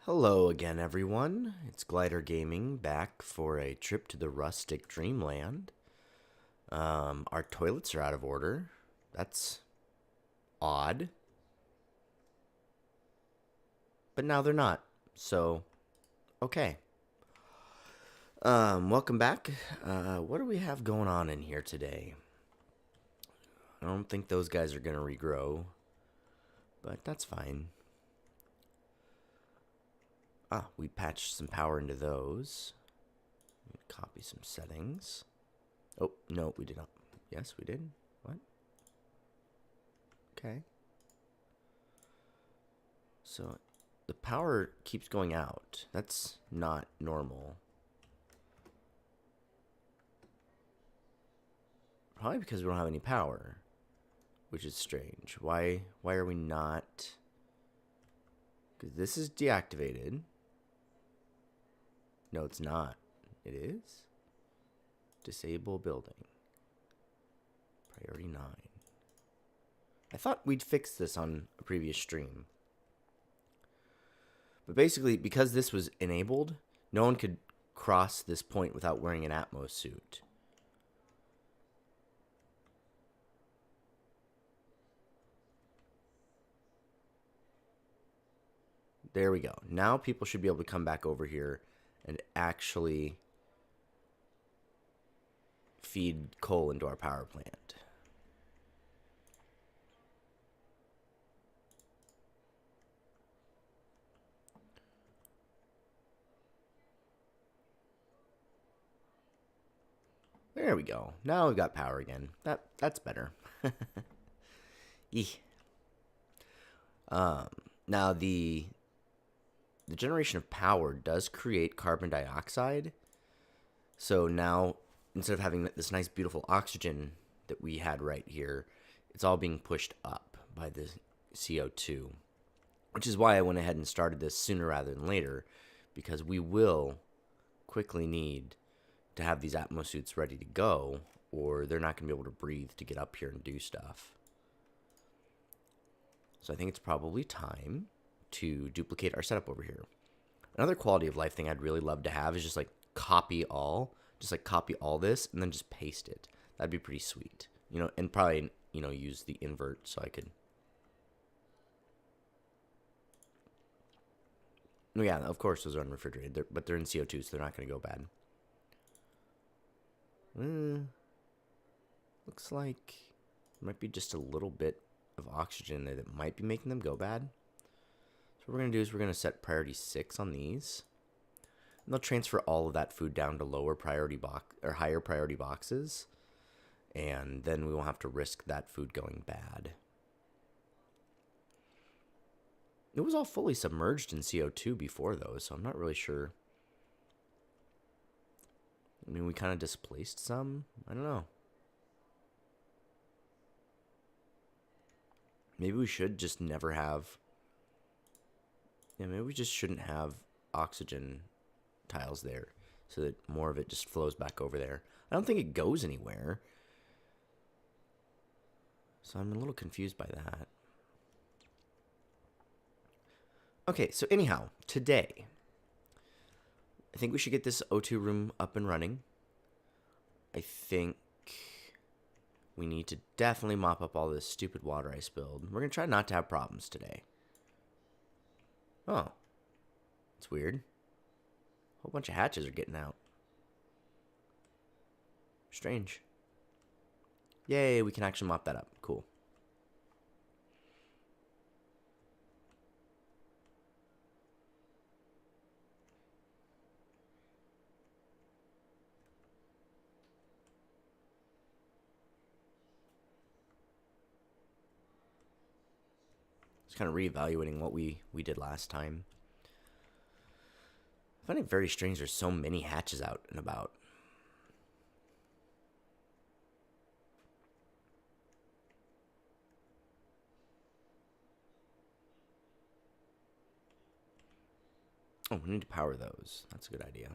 Hello again, everyone. It's Glider Gaming back for a trip to the Rustic Dreamland. Our toilets are out of order. That's odd. But now they're not. So, okay. Welcome back. What do we have going on in here today? I don't think those guys are going to regrow. But that's fine. We patched some power into those. Copy some settings. Oh, no, we did not. Yes, we did. What? Okay. So, the power keeps going out. That's not normal. Probably because we don't have any power, which is strange. Why are we not? Because this is deactivated. No, it's not. It is? Disable building. Priority 9. I thought we'd fix this on a previous stream. But basically, because this was enabled, no one could cross this point without wearing an Atmos suit. There we go. Now people should be able to come back over here and actually feed coal into our power plant. There we go. Now we've got power again. That's better. Now the generation of power does create carbon dioxide. So now, instead of having this nice, beautiful oxygen that we had right here, it's all being pushed up by the CO2. Which is why I went ahead and started this sooner rather than later, because we will quickly need to have these Atmos suits ready to go, or they're not going to be able to breathe to get up here and do stuff. So I think it's probably time to duplicate our setup over here. Another quality of life thing I'd really love to have is just like copy all. Just like copy all this and then just paste it. That'd be pretty sweet. And probably, use the invert so I could. Oh, yeah, of course those are unrefrigerated, but they're in CO2, so they're not going to go bad. Looks like there might be just a little bit of oxygen there that might be making them go bad. So what we're going to do is we're going to set priority 6 on these. And they'll transfer all of that food down to lower priority or higher priority boxes. And then we won't have to risk that food going bad. It was all fully submerged in CO2 before, though, so I'm not really sure. I mean, we kind of displaced some. I don't know. Maybe we should just never have. Yeah, maybe we just shouldn't have oxygen tiles there, so that more of it just flows back over there. I don't think it goes anywhere. So I'm a little confused by that. Okay, so anyhow, today, I think we should get this O2 room up and running. I think we need to definitely mop up all this stupid water I spilled. We're going to try not to have problems today. Oh. It's weird. A whole bunch of hatches are getting out. Strange. Yay, we can actually mop that up. Cool. Just kind of reevaluating what we did last time. I find it very strange there's so many hatches out and about. Oh, we need to power those. That's a good idea.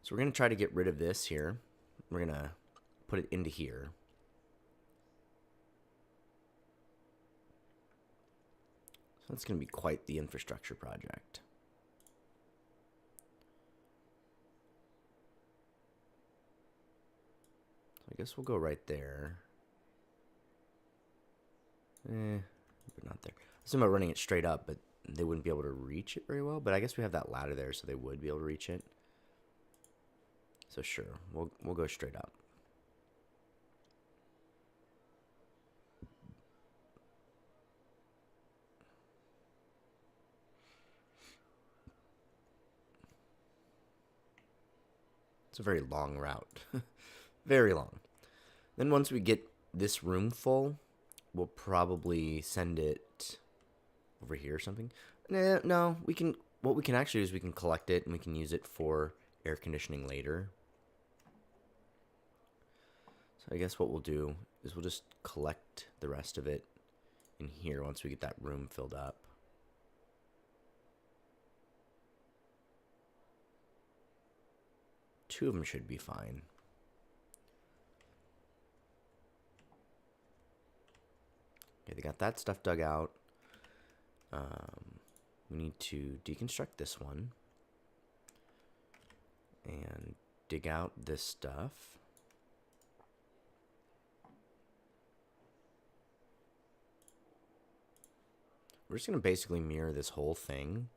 So we're going to try to get rid of this here. We're going to put it into here. So that's going to be quite the infrastructure project. So I guess we'll go right there. But not there. I was thinking about running it straight up, but they wouldn't be able to reach it very well. But I guess we have that ladder there, so they would be able to reach it. So sure, we'll go straight up. It's a very long route. Very long. Then once we get this room full, we'll probably send it over here or something. No, we can. What we can actually do is we can collect it and we can use it for air conditioning later. So I guess what we'll do is we'll just collect the rest of it in here once we get that room filled up. Two of them should be fine. Okay, they got that stuff dug out. We need to deconstruct this one and dig out this stuff. We're just going to basically mirror this whole thing.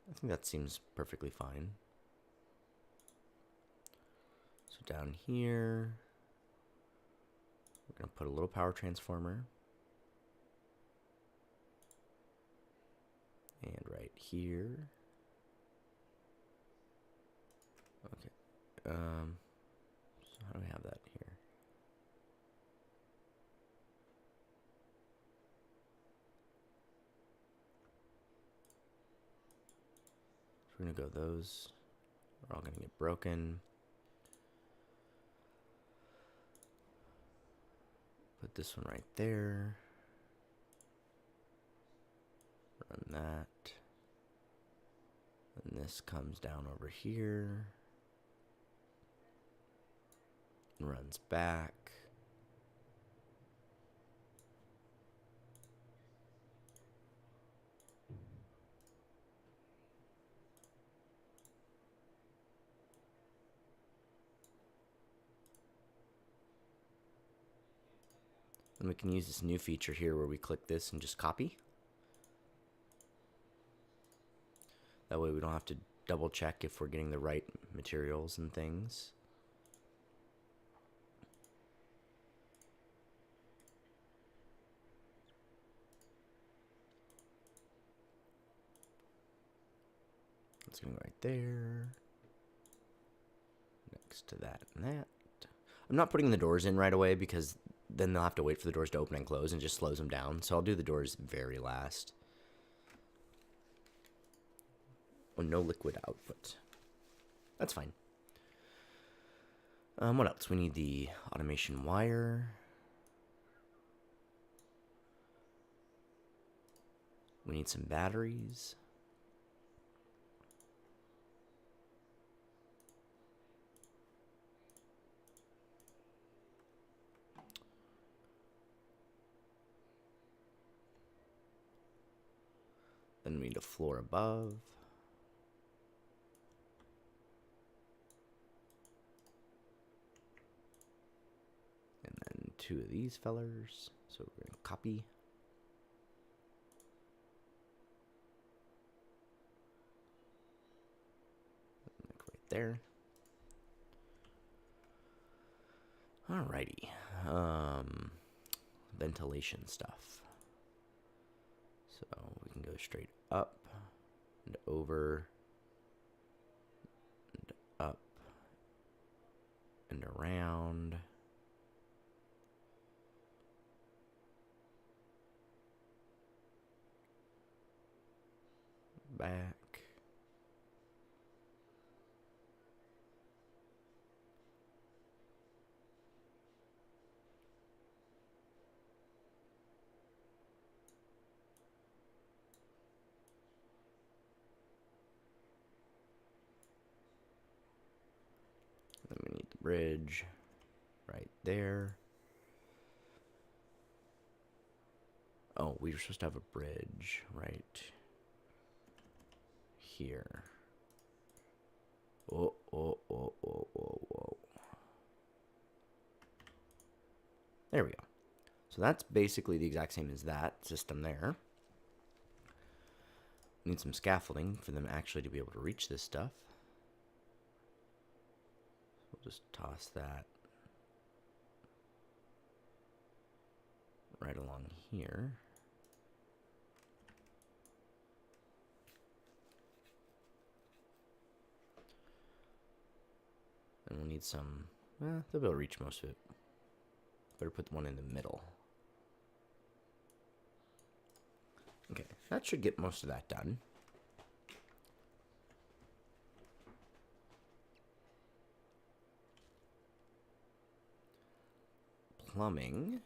I think that seems perfectly fine. So down here, we're going to put a little power transformer. And right here. Okay. So how do we have that here? So we're going to go those. Are all going to get broken. Put this one right there. Run that. And this comes down over here. And runs back. And we can use this new feature here where we click this and just copy. That way we don't have to double check if we're getting the right materials and things. It's going right there. Next to that and that. I'm not putting the doors in right away because then they'll have to wait for the doors to open and close and it just slows them down. So I'll do the doors very last. Oh, no liquid output. That's fine. What else? We need the automation wire. We need some batteries. Then we need a floor above. And then two of these fellers. So we're going to copy. Like right there. Alrighty. Ventilation stuff. So we can go straight up and over and up and around. Back. Then we need bridge right there. Oh, we were supposed to have a bridge right here. Oh, oh, oh, oh, oh, oh. There we go. So that's basically the exact same as that system there. Need some scaffolding for them actually to be able to reach this stuff. We'll just toss that right along here. And we'll need some, they'll be able to reach most of it. Better put the one in the middle. Okay, that should get most of that done. Plumbing.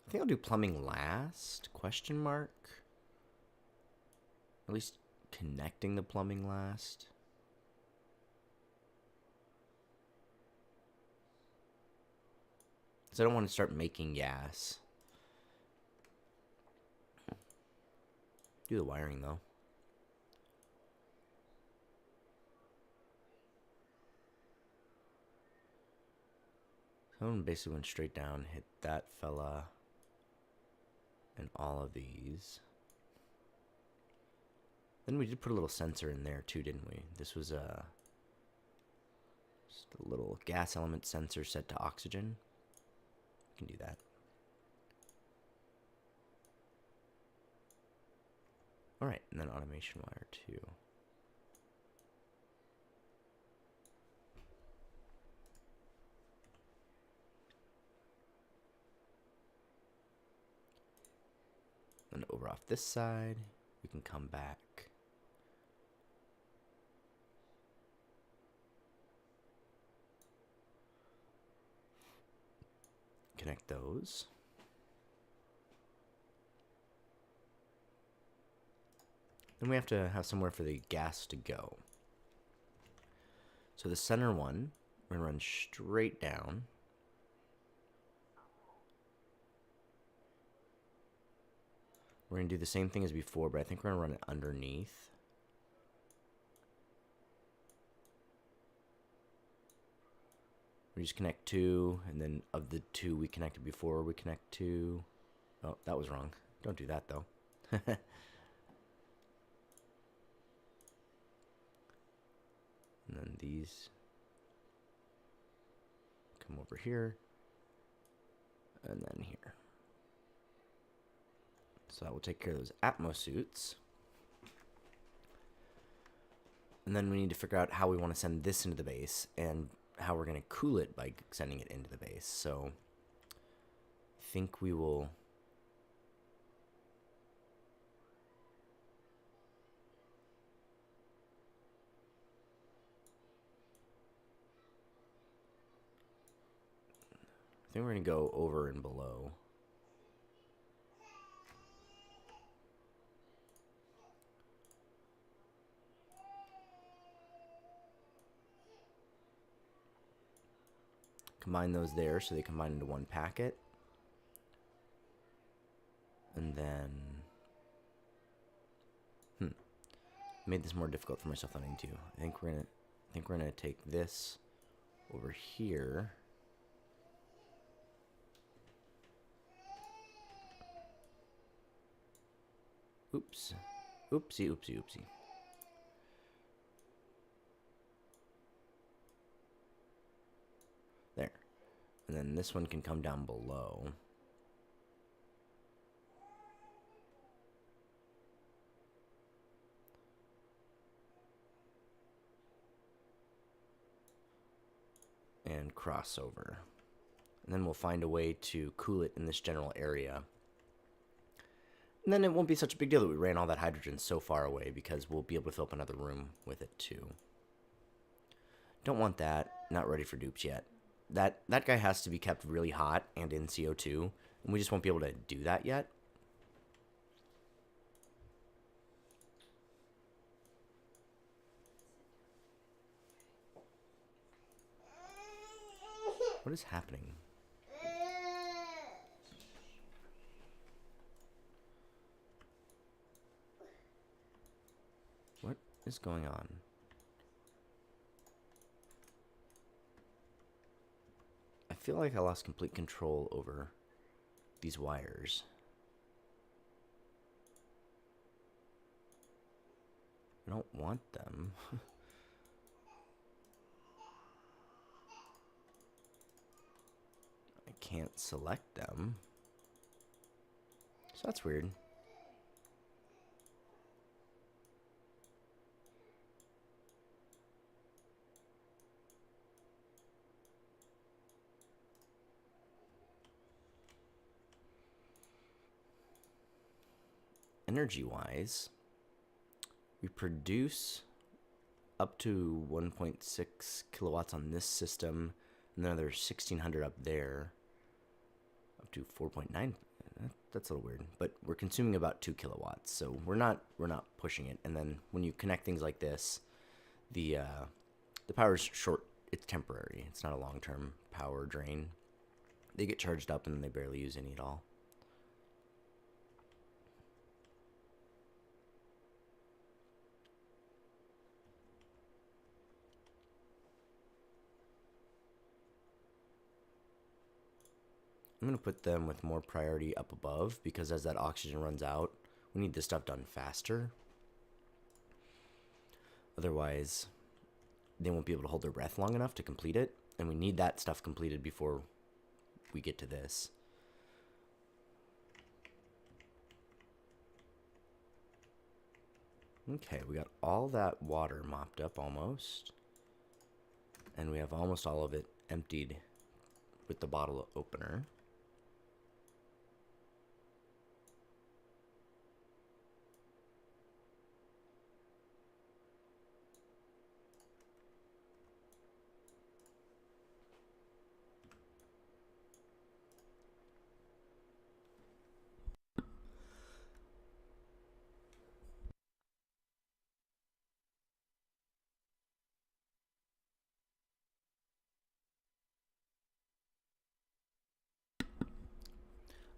I think I'll do plumbing last, question mark. At least connecting the plumbing last. Because I don't want to start making gas. Do the wiring though. Someone basically went straight down, hit that fella, and all of these. Then we did put a little sensor in there too, didn't we? This was just a little gas element sensor set to oxygen. We can do that. Alright, and then automation wire too. And over off this side, we can come back. Connect those. Then we have to have somewhere for the gas to go. So the center one, we're going to run straight down. We're going to do the same thing as before, but I think we're going to run it underneath. We just connect two, and then of the two we connected before, we connect two. Oh, that was wrong. Don't do that, though. And then these come over here, and then here. So that will take care of those exosuits. And then we need to figure out how we want to send this into the base, and how we're going to cool it by sending it into the base. So I think we will... I think we're going to go over and below. Combine those there so they combine into one packet. And then... made this more difficult for myself than I need to. I think we're gonna take this over here. Oops. Oopsie, oopsie, oopsie. There. And then this one can come down below. And cross over. And then we'll find a way to cool it in this general area. And then it won't be such a big deal that we ran all that hydrogen so far away, because we'll be able to fill up another room with it too. Don't want that. Not ready for dupes yet. That guy has to be kept really hot and in CO2, and we just won't be able to do that yet. What is happening? What is going on? I feel like I lost complete control over these wires. I don't want them. I can't select them. So that's weird. Energy-wise, we produce up to 1.6 kilowatts on this system, and then there's 1600 up there, up to 4.9. That's a little weird, but we're consuming about 2 kilowatts, so we're not pushing it. And then when you connect things like this, the power is short. It's temporary. It's not a long-term power drain. They get charged up and then they barely use any at all. I'm going to put them with more priority up above because as that oxygen runs out, we need this stuff done faster. Otherwise, they won't be able to hold their breath long enough to complete it, and we need that stuff completed before we get to this. Okay, we got all that water mopped up almost, and we have almost all of it emptied with the bottle opener.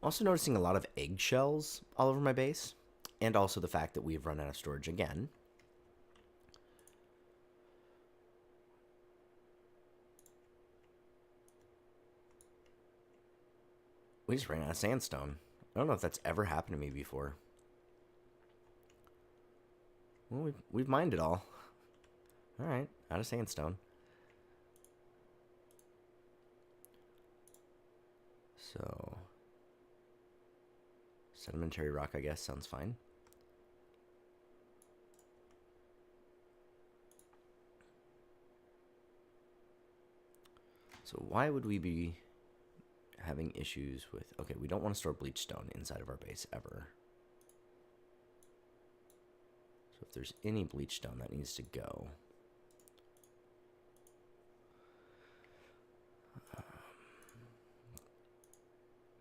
Also noticing a lot of eggshells all over my base, and also the fact that we've run out of storage again. We just ran out of sandstone. I don't know if that's ever happened to me before. Well, we've mined it all. Alright, out of sandstone. So, sedimentary rock, I guess, sounds fine. So why would we be having issues with... Okay, we don't want to store bleach stone inside of our base ever. So if there's any bleach stone, that needs to go.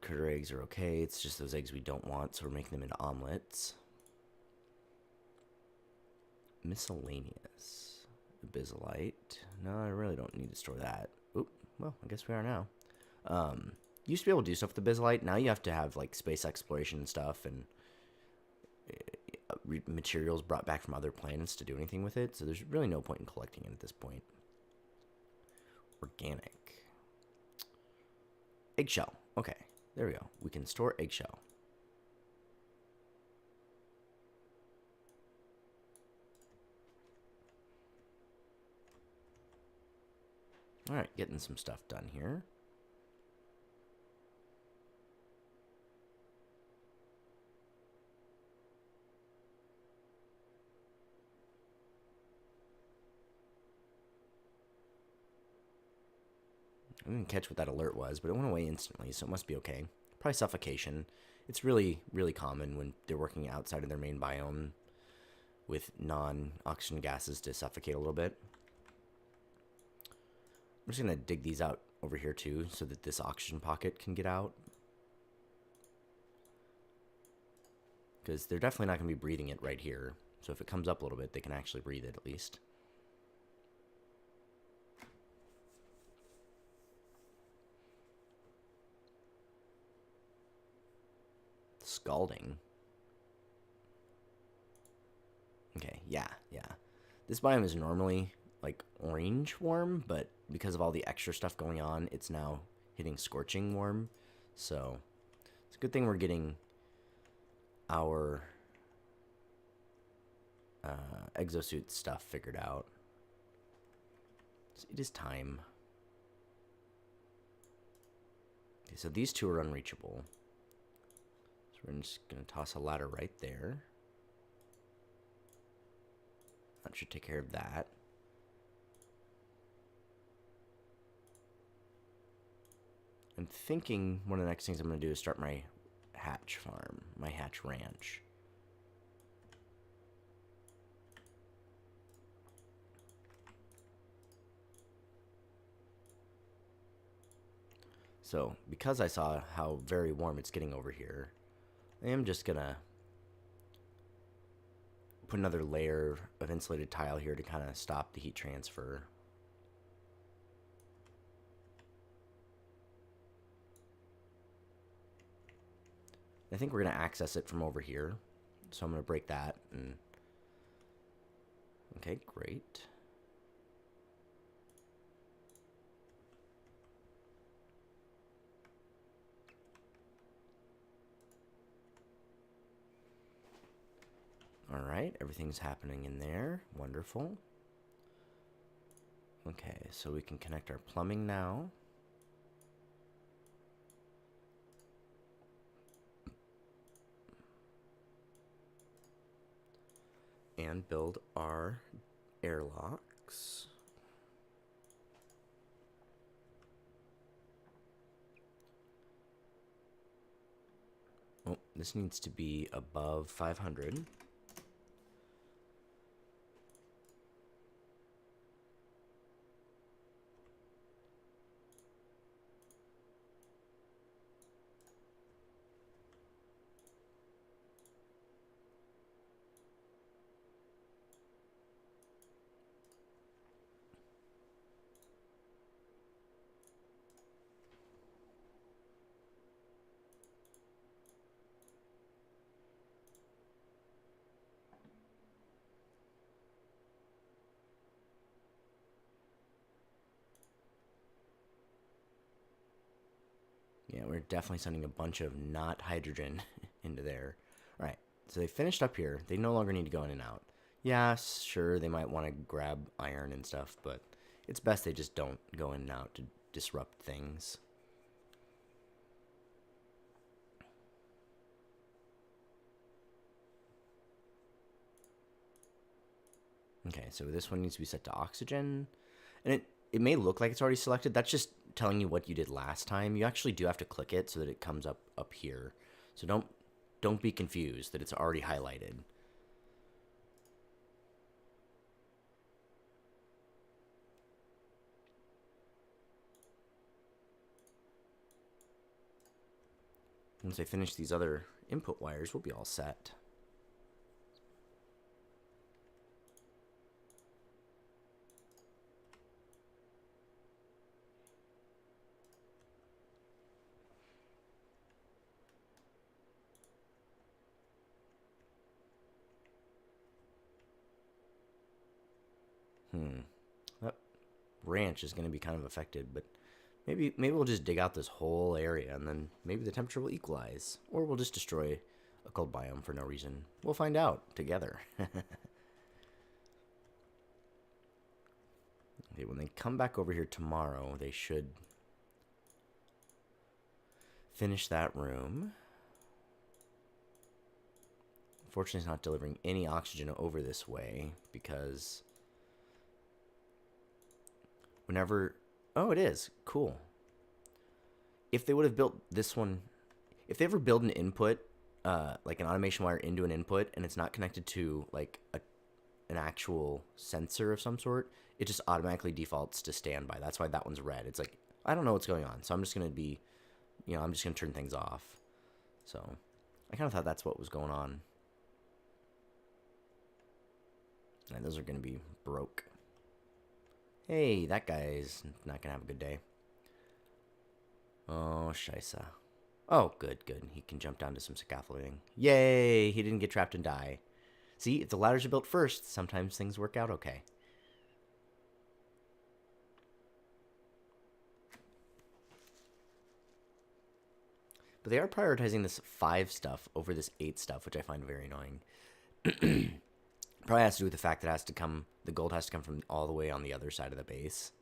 Critter eggs are okay. It's just those eggs we don't want, so we're making them into omelets. Miscellaneous. Abyssallite. No, I really don't need to store that. Oop, well, I guess we are now. You used to be able to do stuff with the abyssallite. Now you have to have, like, space exploration and stuff, and materials brought back from other planets to do anything with it, so there's really no point in collecting it at this point. Organic. Eggshell. Okay. There we go. We can store eggshell. Alright, getting some stuff done here. I didn't catch what that alert was, but it went away instantly, so it must be okay. Probably suffocation. It's really, really common when they're working outside of their main biome with non-oxygen gases to suffocate a little bit. I'm just going to dig these out over here too so that this oxygen pocket can get out. Because they're definitely not going to be breathing it right here. So if it comes up a little bit, they can actually breathe it at least. scalding. Okay, yeah. This biome is normally like orange warm, but because of all the extra stuff going on, it's now hitting scorching warm. So it's a good thing we're getting our exosuit stuff figured out. It is time. Okay, so these two are unreachable. So we're just going to toss a ladder right there. That should take care of that. I'm thinking one of the next things I'm going to do is start my hatch farm, my hatch ranch. So, because I saw how very warm it's getting over here, I am just going to put another layer of insulated tile here to kind of stop the heat transfer. I think we're going to access it from over here. So I'm going to break that. And okay, great. All right, everything's happening in there. Wonderful. Okay, so we can connect our plumbing now. And build our airlocks. Oh, this needs to be above 500. Yeah, we're definitely sending a bunch of not hydrogen into there. All right, so they finished up here. They no longer need to go in and out. Yeah, sure, they might want to grab iron and stuff, but it's best they just don't go in and out to disrupt things. Okay, so this one needs to be set to oxygen. And it may look like it's already selected. That's just telling you what you did last time. You actually do have to click it so that it comes up here. So don't be confused that it's already highlighted. Once I finish these other input wires, we'll be all set. That ranch is going to be kind of affected, but maybe we'll just dig out this whole area and then maybe the temperature will equalize. Or we'll just destroy a cold biome for no reason. We'll find out together. Okay, when they come back over here tomorrow, they should finish that room. Unfortunately, it's not delivering any oxygen over this way because whenever... Oh, it is. Cool. If they would have built this one... If they ever build an input, like an automation wire into an input, and it's not connected to like an actual sensor of some sort, it just automatically defaults to standby. That's why that one's red. It's like, I don't know what's going on, so I'm just going to be... I'm just going to turn things off. So, I kind of thought that's what was going on. And those are going to be broke. Hey, that guy's not going to have a good day. Oh, scheisse. Oh, good, good. He can jump down to some scaffolding. Yay! He didn't get trapped and die. See, if the ladders are built first, sometimes things work out okay. But they are prioritizing this 5 stuff over this 8 stuff, which I find very annoying. Probably has to do with the fact that it has to come, the gold has to come from all the way on the other side of the base.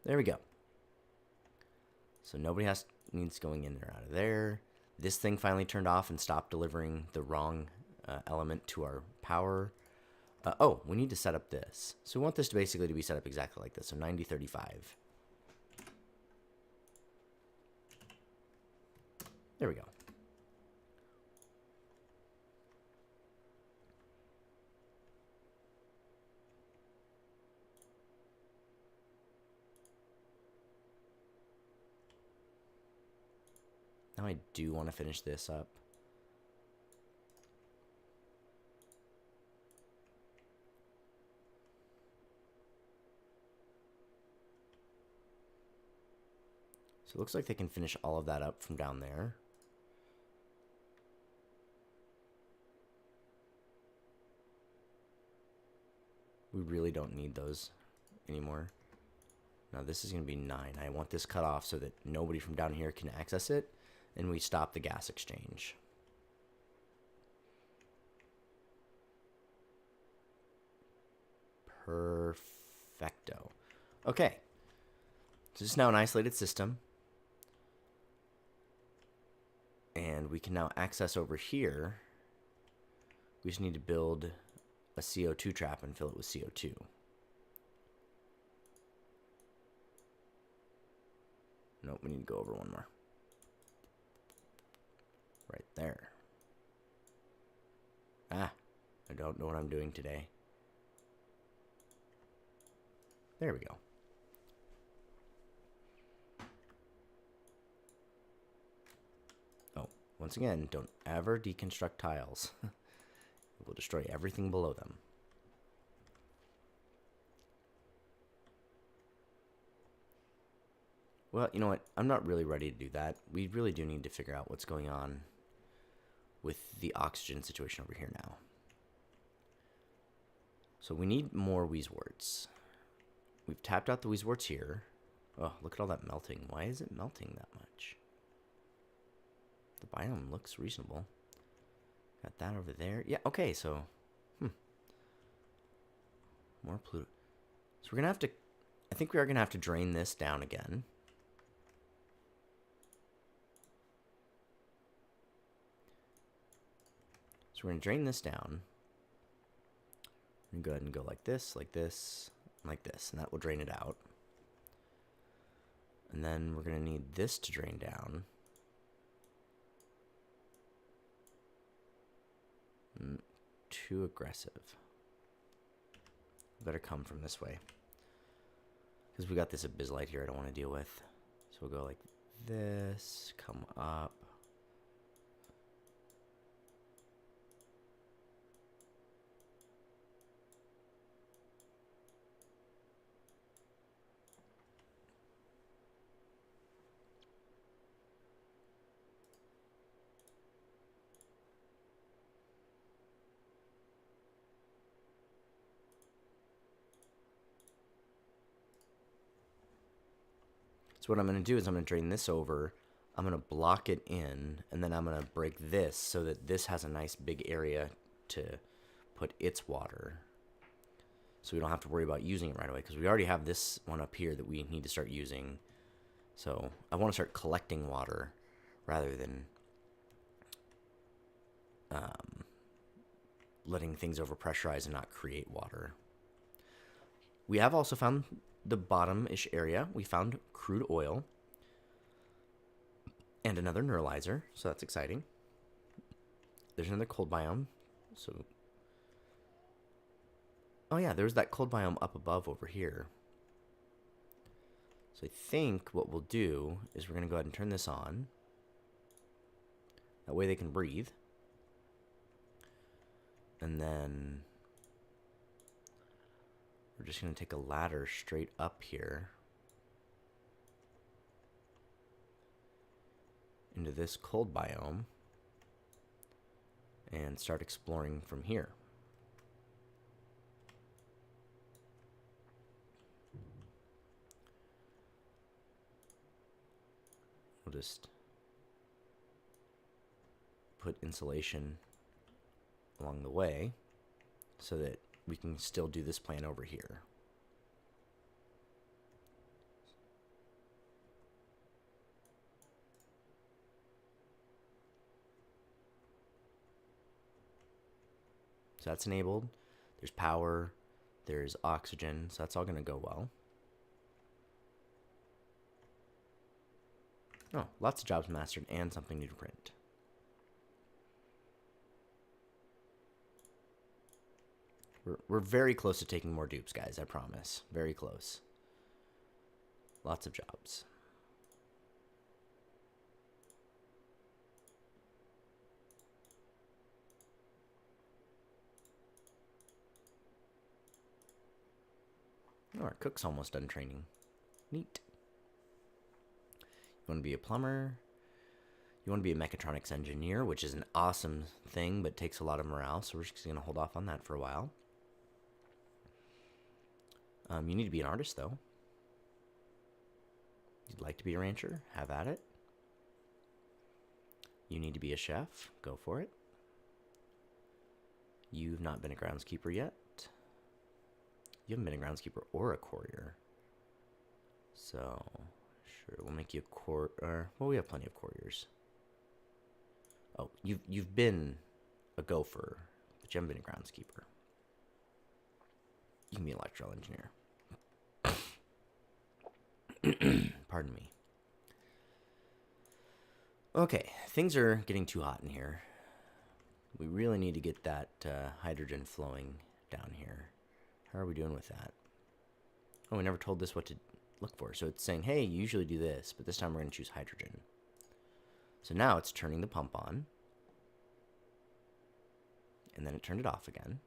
There we go. So nobody needs going in or out of there. This thing finally turned off and stopped delivering the wrong element to our power. Oh, we need to set up this. So we want this to basically to be set up exactly like this. So 90-35. There we go. Now I do want to finish this up. So it looks like they can finish all of that up from down there. We really don't need those anymore. Now this is going to be 9. I want this cut off so that nobody from down here can access it, and we stop the gas exchange. Perfecto. Okay. So this is now an isolated system. And we can now access over here. We just need to build a CO2 trap and fill it with CO2. Nope, we need to go over one more. Right there. Ah, I don't know what I'm doing today. There we go. Oh, once again, don't ever deconstruct tiles. It will destroy everything below them. Well, you know what? I'm not really ready to do that. We really do need to figure out what's going on with the oxygen situation over here now. So we need more Wheezeworts. We've tapped out the Wheezeworts here. Oh, look at all that melting. Why is it melting that much? The biome looks reasonable. Got that over there. Yeah, okay, so... More Pluto. So we're going to have to... I think we are going to have to drain this down again. So we're going to drain this down. We're going to go ahead and go like this, like this, like this. And that will drain it out. And then we're going to need this to drain down. Too aggressive. Better come from this way. Because we got this abyssite here I don't want to deal with. So we'll go like this, come up. So what I'm going to do is I'm going to drain this over, I'm going to block it in, and then I'm going to break this so that this has a nice big area to put its water. So we don't have to worry about using it right away, because we already have this one up here that we need to start using. So I want to start collecting water rather than letting things overpressurize and not create water. We have also found the bottom-ish area. We found crude oil and another neuralizer, so that's exciting. There's another cold biome. So, oh yeah, there's that cold biome up above over here. So I think what we'll do is we're going to go ahead and turn this on. That way they can breathe. And then we're just going to take a ladder straight up here. into this cold biome and start exploring from here. We'll just put insulation along the way so that we can still do this plan over here. So that's enabled. There's power, there's oxygen, so that's all going to go well. Oh, lots of jobs mastered and something new to print. We're very close to taking more dupes, guys, I promise. Very close. Lots of jobs. Oh, our cook's almost done training. Neat. You want to be a plumber. You want to be a mechatronics engineer, which is an awesome thing, but takes a lot of morale, so we're just going to hold off on that for a while. You need to be an artist, though. You'd like to be a rancher? Have at it. You need to be a chef? Go for it. You've not been a groundskeeper yet. You haven't been a groundskeeper or a courier. So, sure, we'll make you a courier. Well, we have plenty of couriers. Oh, you've been a gopher, but you haven't been a groundskeeper. You can be an electrical engineer. Pardon me. Okay, things are getting too hot in here. We really need to get that hydrogen flowing down here. How are we doing with that? Oh, we never told this what to look for. So it's saying, hey, you usually do this, but this time we're going to choose hydrogen. So now it's turning the pump on. And then it turned it off again.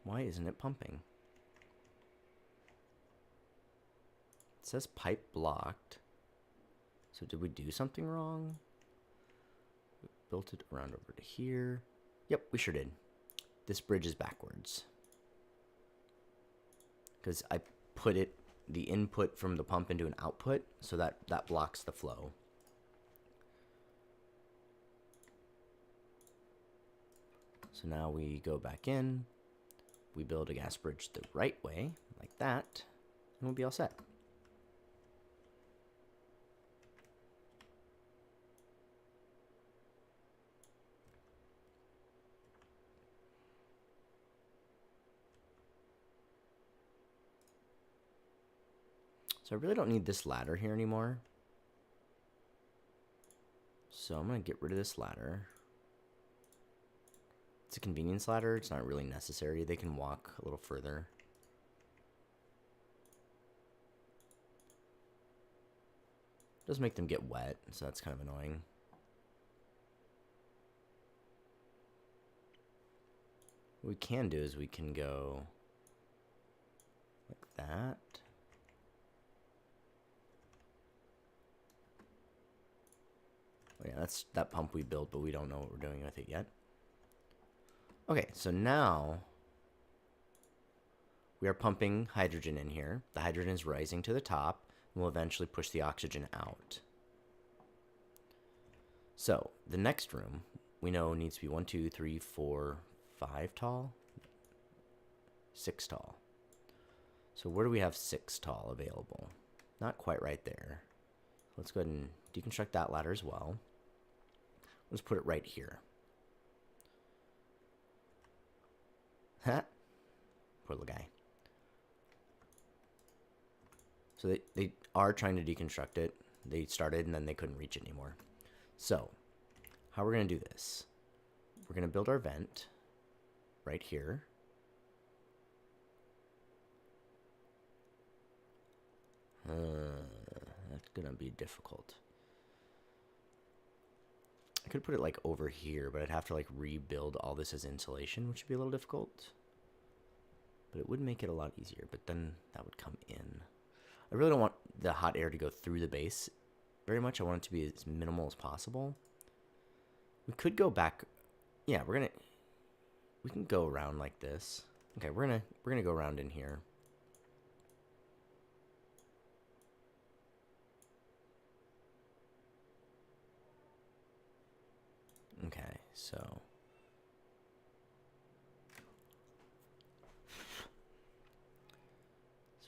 Why isn't it pumping? It says pipe blocked. So did we do something wrong? We built it around over to here. Yep, we sure did. This bridge is backwards. Because I put the input from the pump into an output, so that blocks the flow. So now we go back in. We build a gas bridge the right way, like that, and we'll be all set. So I really don't need this ladder here anymore. So I'm going to get rid of this ladder. It's a convenience ladder. It's not really necessary. They can walk a little further. It does make them get wet, so that's kind of annoying. What we can do is we can go like that. Oh yeah, that's that pump we built, but we don't know what we're doing with it yet. Okay, so now we are pumping hydrogen in here. The hydrogen is rising to the top, and we'll eventually push the oxygen out. So the next room we know needs to be 1, 2, 3, 4, 5 tall, 6 tall. So where do we have 6 tall available? Not quite right there. Let's go ahead and deconstruct that ladder as well. Let's put it right here. Ha! Poor little guy. So they are trying to deconstruct it. They started and then they couldn't reach it anymore. So, how we're going to do this? We're going to build our vent right here. That's going to be difficult. I could put it like over here, but I'd have to like rebuild all this as insulation, which would be a little difficult. But it would make it a lot easier, but then that would come in. I really don't want the hot air to go through the base very much. I want it to be as minimal as possible. We could go back. Yeah, we can go around like this. Okay, we're gonna go around in here. Okay, so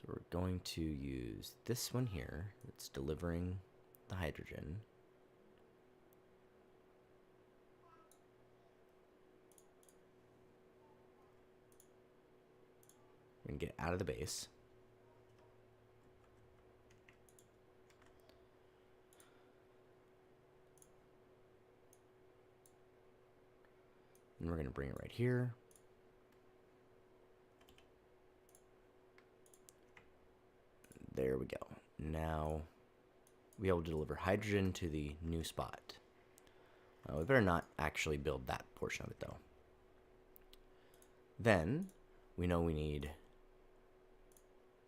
we're going to use this one here. It's delivering the hydrogen. We're gonna get out of the base. And we're gonna bring it right here. There we go. Now we'll be able to deliver hydrogen to the new spot. We better not actually build that portion of it though. Then we know we need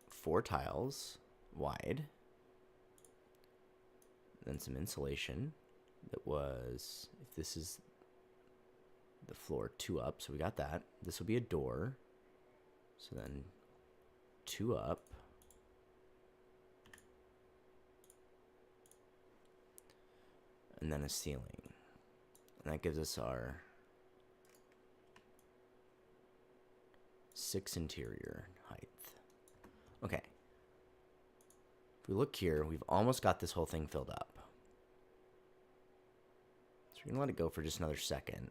4 tiles wide. Then some insulation that was, if this is the floor, 2 up, so we got that. This will be a door. So then 2 up. And then a ceiling. And that gives us our 6 interior height. Okay. If we look here, we've almost got this whole thing filled up. So we're going to let it go for just another second.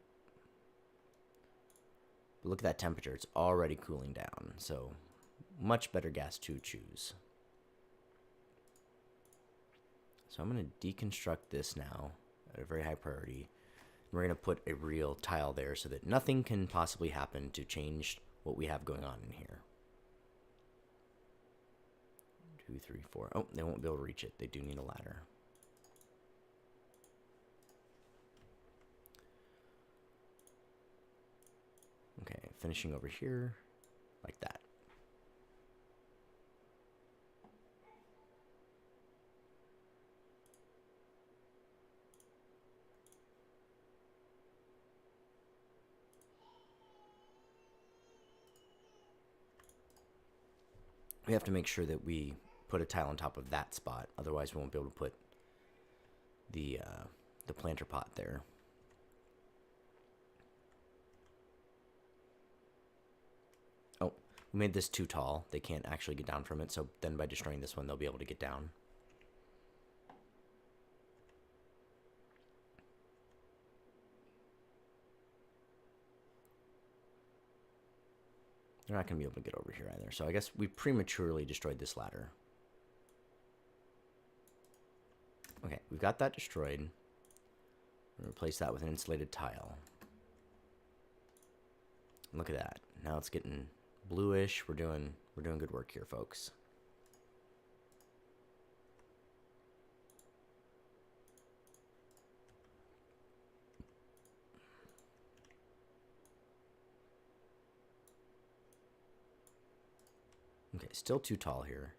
But look at that temperature. It's already cooling down. So much better gas to choose. So I'm going to deconstruct this now at a very high priority. We're going to put a real tile there so that nothing can possibly happen to change what we have going on in here. 2, 3, 4. Oh, they won't be able to reach it. They do need a ladder. Okay, finishing over here like that. We have to make sure that we put a tile on top of that spot. Otherwise, we won't be able to put the planter pot there. Oh, we made this too tall. They can't actually get down from it. So then by destroying this one, they'll be able to get down. They're not going to be able to get over here either. So I guess we prematurely destroyed this ladder. Okay, we've got that destroyed. We'll replace that with an insulated tile. Look at that. Now it's getting bluish. We're doing good work here, folks. Okay, still too tall here.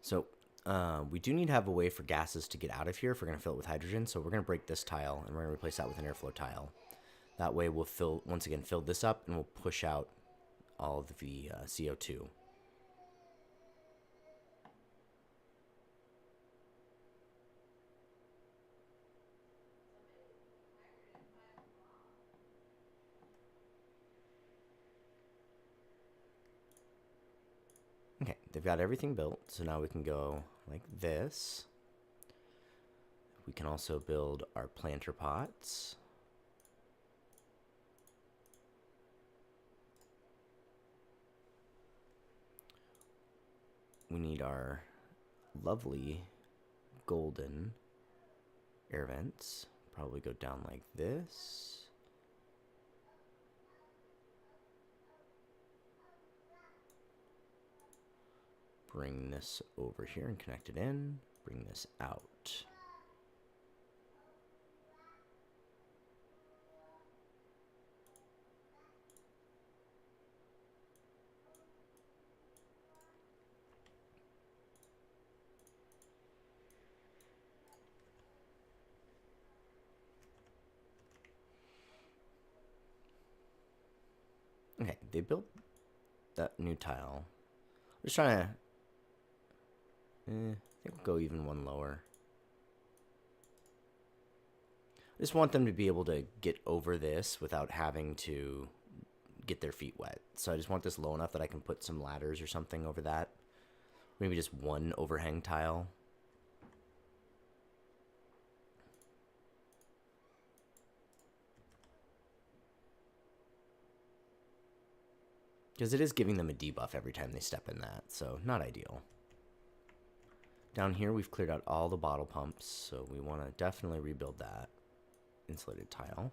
So we do need to have a way for gases to get out of here if we're going to fill it with hydrogen. So we're going to break this tile and we're going to replace that with an airflow tile. That way we'll once again fill this up and we'll push out all of the CO2. Okay, they've got everything built, so now we can go like this. We can also build our planter pots. we need our lovely golden air vents. Probably go down like this. Bring this over here and connect it in. Bring this out. Okay, they built that new tile. I'm just trying to... I think we'll go even one lower. I just want them to be able to get over this without having to get their feet wet. So I just want this low enough that I can put some ladders or something over that. Maybe just one overhang tile. Because it is giving them a debuff every time they step in that, so not ideal. Down here, we've cleared out all the bottle pumps, so we want to definitely rebuild that insulated tile.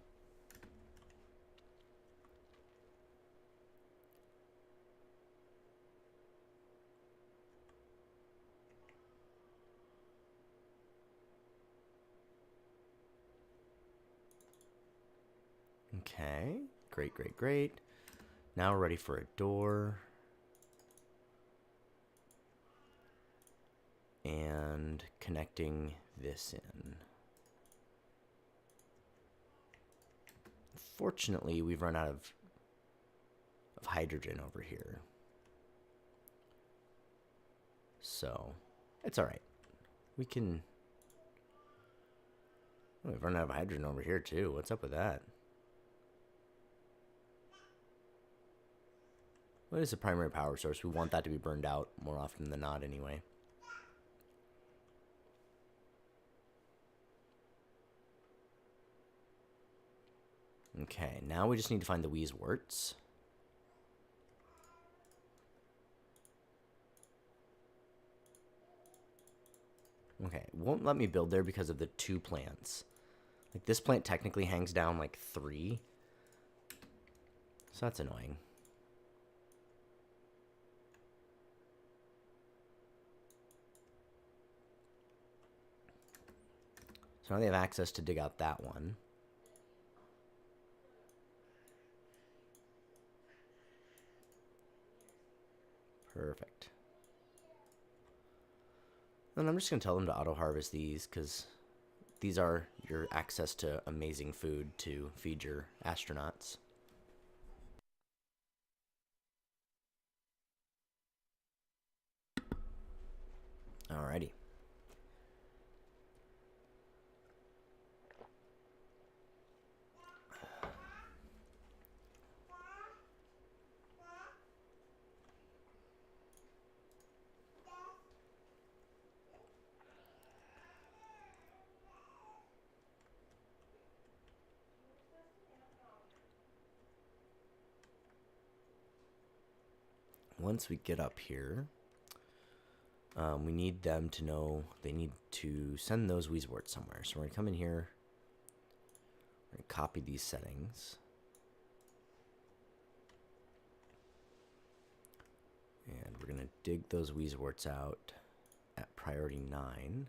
Okay, great, great, great. Now we're ready for a door. And connecting this in. Fortunately, we've run out of hydrogen over here. So, it's alright. We can... Oh, we've run out of hydrogen over here too. What's up with that? What is the primary power source? We want that to be burned out more often than not anyway. Okay, now we just need to find the Weezeworts. Okay, it won't let me build there because of the 2 plants. Like, this plant technically hangs down like 3. So that's annoying. So now they have access to dig out that one. Perfect. And I'm just going to tell them to auto-harvest these, because these are your access to amazing food to feed your astronauts. Alrighty. Once we get up here, we need them to know they need to send those Weezeworts somewhere. So we're going to come in here, we're going to copy these settings. And we're going to dig those Weezeworts out at priority 9.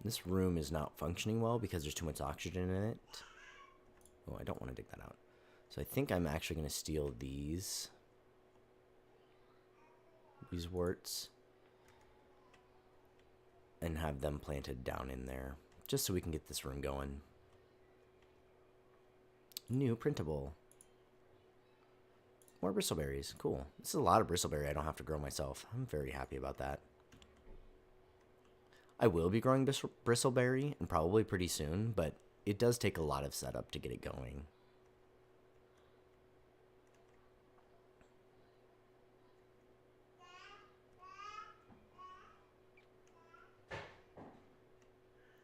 This room is not functioning well because there's too much oxygen in it. Oh, I don't want to dig that out. So I think I'm actually going to steal these warts and have them planted down in there, just so we can get this room going. New printable. More bristleberries. Cool. This is a lot of bristleberry I don't have to grow myself. I'm very happy about that. I will be growing bristleberry, and probably pretty soon, but it does take a lot of setup to get it going.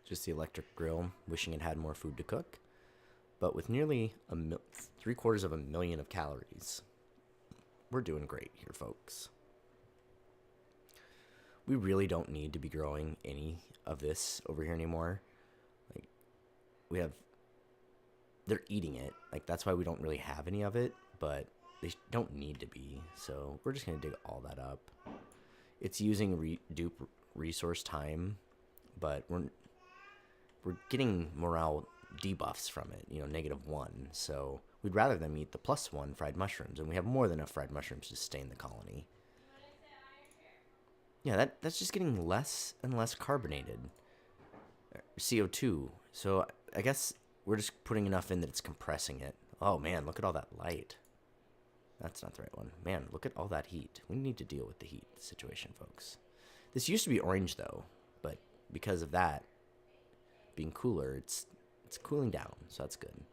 Just the electric grill, wishing it had more food to cook. but with nearly 750,000 of calories. We're doing great here, folks. We really don't need to be growing any of this over here anymore. Like, they're eating it. Like, that's why we don't really have any of it, but they don't need to be. So we're just going to dig all that up. It's using dupe resource time, but we're getting morale debuffs from it, -1. So we'd rather them eat the +1 fried mushrooms, and we have more than enough fried mushrooms to sustain the colony. Yeah, that's just getting less and less carbonated. CO2. So I guess we're just putting enough in that it's compressing it. Oh man, look at all that light. That's not the right one. Man, look at all that heat. We need to deal with the heat situation, folks. This used to be orange though, but because of that being cooler, it's cooling down, so that's good.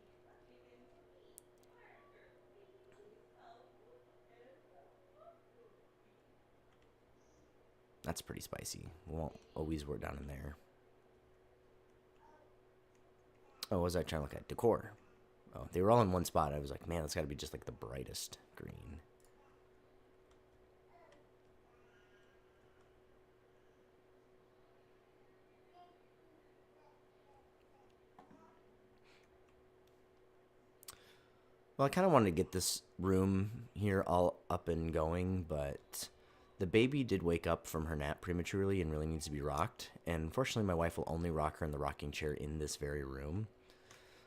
That's pretty spicy. We won't always work down in there. Oh, what was I trying to look at? Decor. Oh, they were all in one spot. I was like, man, that's got to be just like the brightest green. Well, I kind of wanted to get this room here all up and going, but the baby did wake up from her nap prematurely and really needs to be rocked. And unfortunately, my wife will only rock her in the rocking chair in this very room.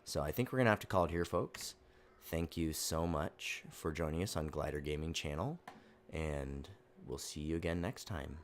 So I think we're going to have to call it here, folks. Thank you so much for joining us on Glider Gaming Channel, and we'll see you again next time.